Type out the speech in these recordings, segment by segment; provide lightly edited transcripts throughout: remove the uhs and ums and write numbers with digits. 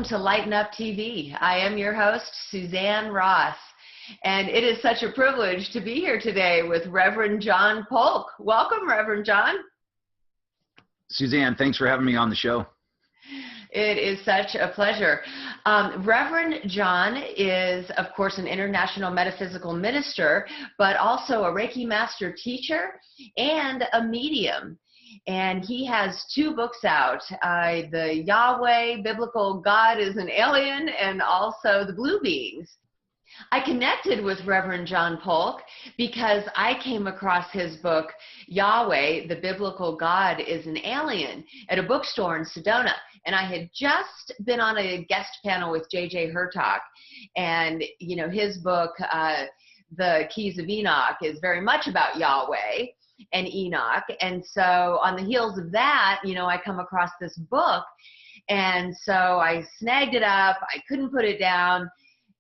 to Lighten Up TV. I am your host, Suzanne Ross, and it is such a privilege to be here today with Reverend John Polk. Welcome, Reverend John. Suzanne, thanks for having me on the show. It is such a pleasure. Reverend John is, of course, an International Metaphysical Minister, but also a Reiki Master Teacher and a medium. And he has 2 books out, the Yahweh, Biblical God is an Alien, and also The Blue Beings. I connected with Reverend John Polk because I came across his book, Yahweh, the Biblical God is an Alien, at a bookstore in Sedona. And I had just been on a guest panel with J.J. Hurtak. And, you know, his book, The Keys of Enoch, is very much about Yahweh and Enoch. And so on the heels of that, you know, I come across this book. And so I snagged it up. I couldn't put it down.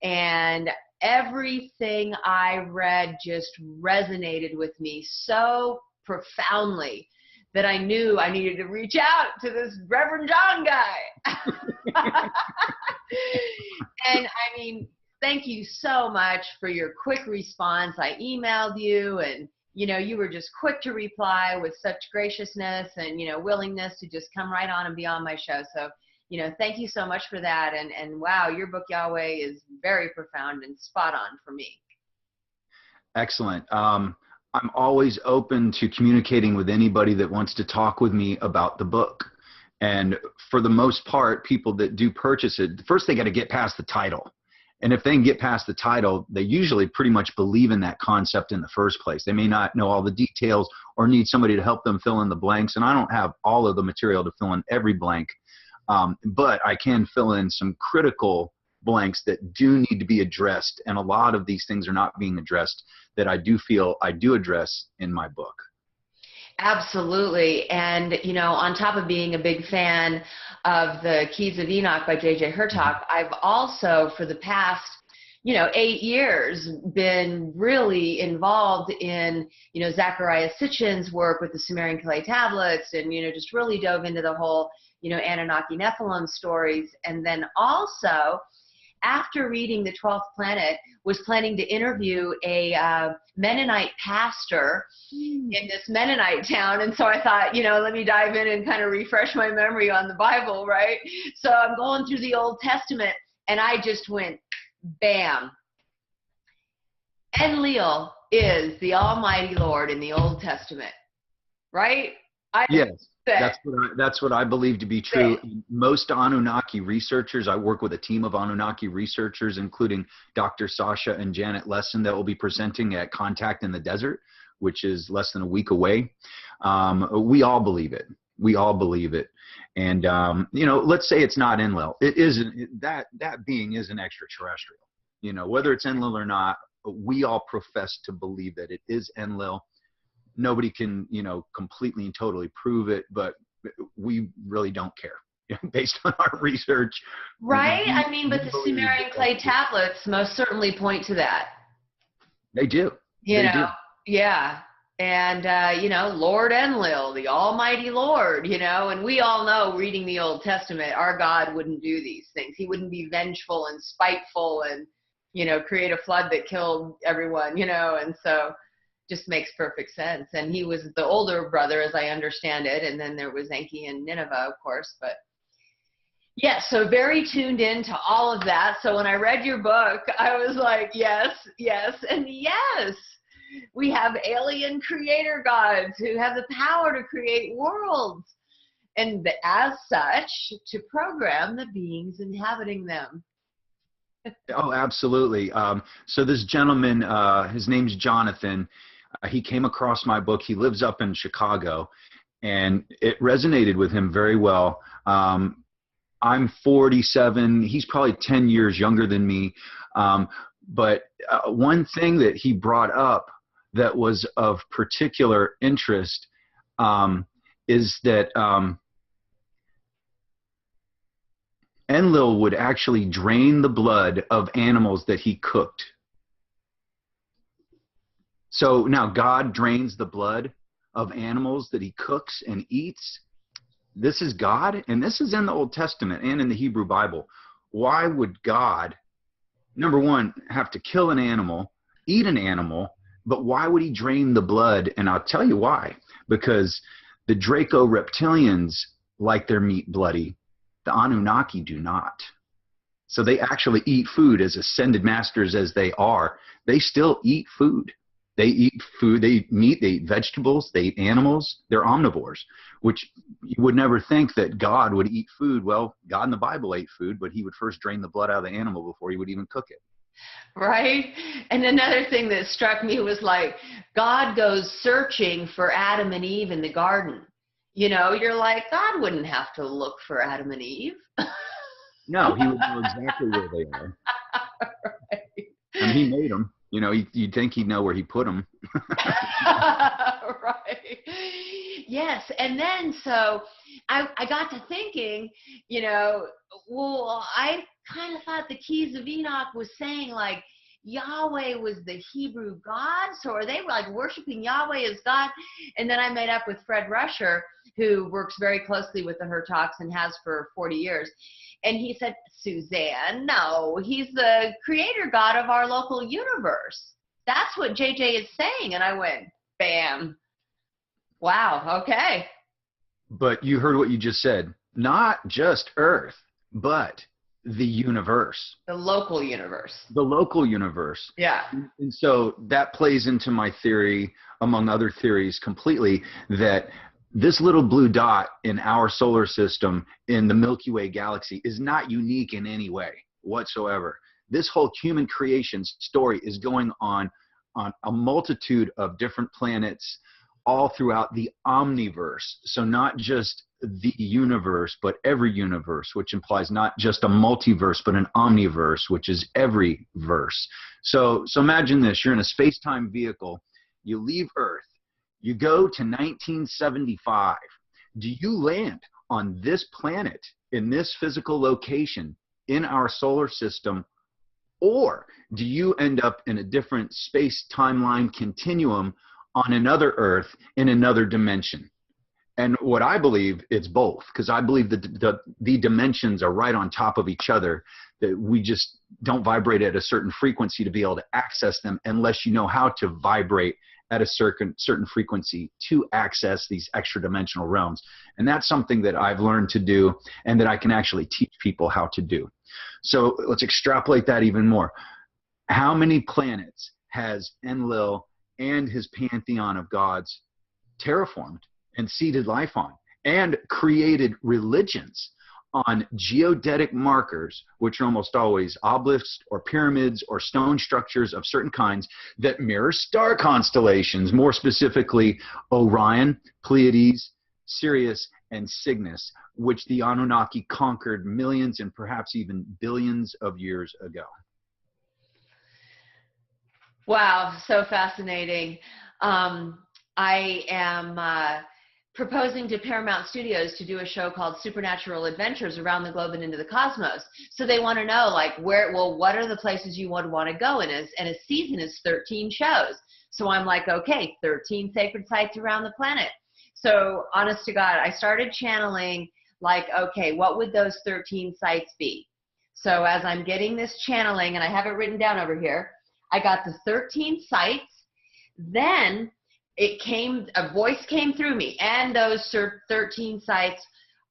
And everything I read just resonated with me so profoundly that I knew I needed to reach out to this Reverend John guy. And I mean, thank you so much for your quick response. I emailed you, and you know, you were just quick to reply with such graciousness and, you know, willingness to just come right on and be on my show. So, you know, thank you so much for that. And wow, your book, Yahweh, is very profound and spot on for me. Excellent. I'm always open to communicating with anybody that wants to talk with me about the book. And for the most part, people that do purchase it, first they got to get past the title. And if they can get past the title, they usually pretty much believe in that concept in the first place. They may not know all the details or need somebody to help them fill in the blanks. And I don't have all of the material to fill in every blank. But I can fill in some critical blanks that do need to be addressed. And a lot of these things are not being addressed that I do feel I do address in my book. Absolutely. And, you know, on top of being a big fan of The Keys of Enoch by J.J. Hurtak, I've also, for the past, you know, 8 years, been really involved in, you know, Zachariah Sitchin's work with the Sumerian clay tablets, and, you know, just really dove into the whole, you know, Anunnaki Nephilim stories. And then also, after reading The 12th Planet, was planning to interview a Mennonite pastor in this Mennonite town. And so I thought, you know, let me dive in and kind of refresh my memory on the Bible, right? So I'm going through the Old Testament, and I just went, bam. Enlil is the Almighty Lord in the Old Testament, right? Yes. That's what I believe to be true. Most Anunnaki researchers, I work with a team of Anunnaki researchers, including Dr. Sasha and Janet Lesson, that will be presenting at Contact in the Desert, which is less than a week away. We all believe it. We all believe it. And, you know, let's say it's not Enlil. It isn't. That being is an extraterrestrial. You know, whether it's Enlil or not, we all profess to believe that it is Enlil. Nobody can, you know, completely and totally prove it, but we really don't care based on our research. Right? I mean, but the Sumerian clay tablets most certainly point to that. They do. You know, yeah. And, you know, Lord Enlil, the Almighty Lord, you know, and we all know, reading the Old Testament, our God wouldn't do these things. He wouldn't be vengeful and spiteful and, you know, create a flood that killed everyone, you know, and so just makes perfect sense. And he was the older brother, as I understand it. And then there was Enki and Nineveh, of course. But yeah, so very tuned in to all of that. So when I read your book, I was like, yes, yes, and yes. We have alien creator gods who have the power to create worlds, and as such, to program the beings inhabiting them. Oh, absolutely. So this gentleman, his name's Jonathan. He came across my book. He lives up in Chicago, and it resonated with him very well. I'm 47. He's probably 10 years younger than me. But one thing that he brought up that was of particular interest is that Enlil would actually drain the blood of animals that he cooked. So now God drains the blood of animals that he cooks and eats. This is God, and this is in the Old Testament and in the Hebrew Bible. why would God, number one, have to kill an animal, eat an animal, but why would he drain the blood? And I'll tell you why. Because the Draco reptilians like their meat bloody. The Anunnaki do not. So they actually eat food, as ascended masters as they are. They still eat food. They eat food, they eat meat, they eat vegetables, they eat animals. They're omnivores, which you would never think that God would eat food. Well, God in the Bible ate food, but he would first drain the blood out of the animal before he would even cook it. Right? And another thing that struck me was like, God goes searching for Adam and Eve in the garden. You know, you're like, God wouldn't have to look for Adam and Eve. No, he would know exactly where they are. Right. And he made them. You know, you'd think he'd know where he put them. Right. Yes. And then so I got to thinking, you know, well, I kind of thought the Keys of Enoch was saying like Yahweh was the Hebrew God. So are they like worshiping Yahweh as God? And then I made up with Fred Rusher, who works very closely with the Hurtocks and has for 40 years. And he said, Suzanne, no, he's the creator God of our local universe. That's what JJ is saying. And I went, bam. Wow, okay. But you heard what you just said. Not just Earth, but the universe. The local universe. The local universe. Yeah. And so that plays into my theory, among other theories, completely, that this little blue dot in our solar system in the Milky Way galaxy is not unique in any way whatsoever. This whole human creation story is going on a multitude of different planets all throughout the omniverse. So not just the universe, but every universe, which implies not just a multiverse, but an omniverse, which is every verse. So imagine this, you're in a space-time vehicle, you leave Earth, you go to 1975. Do you land on this planet in this physical location in our solar system, or do you end up in a different space timeline continuum on another Earth in another dimension? And what I believe, it's both, because I believe that the dimensions are right on top of each other, that we just don't vibrate at a certain frequency to be able to access them unless you know how to vibrate at a certain frequency to access these extra dimensional realms. And that's something that I've learned to do and that I can actually teach people how to do. So let's extrapolate that even more. How many planets has Enlil and his pantheon of gods terraformed and seeded life on, and created religions on geodetic markers, which are almost always obelisks or pyramids or stone structures of certain kinds that mirror star constellations, more specifically Orion, Pleiades, Sirius, and Cygnus, which the Anunnaki conquered millions and perhaps even billions of years ago. Wow, so fascinating. I am proposing to Paramount Studios to do a show called Supernatural Adventures Around the Globe and Into the Cosmos. So they want to know, like, what are the places you would want to go in? And a season is 13 shows. So I'm like, okay, 13 sacred sites around the planet. So honest to God, I started channeling, like, okay, what would those 13 sites be? So as I'm getting this channeling, and I have it written down over here, I got the 13 sites. Then a voice came through me, and those 13 sites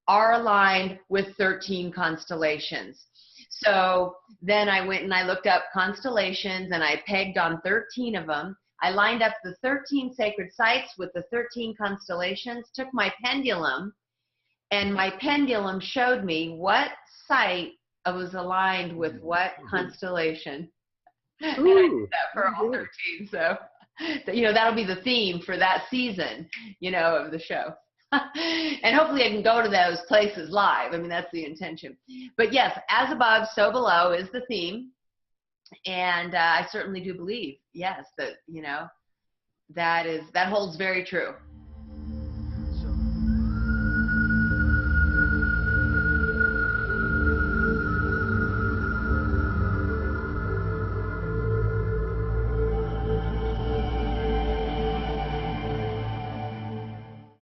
are aligned with 13 constellations. So then I went and I looked up constellations, and I pegged on 13 of them. I lined up the 13 sacred sites with the 13 constellations, took my pendulum, and my pendulum showed me what site was aligned with what constellation. And I did that for all 13, so you know, that'll be the theme for that season, you know, of the show. And hopefully I can go to those places live. I mean, that's the intention. But yes, as above, so below is the theme. And I certainly do believe, yes, that, you know, that holds very true.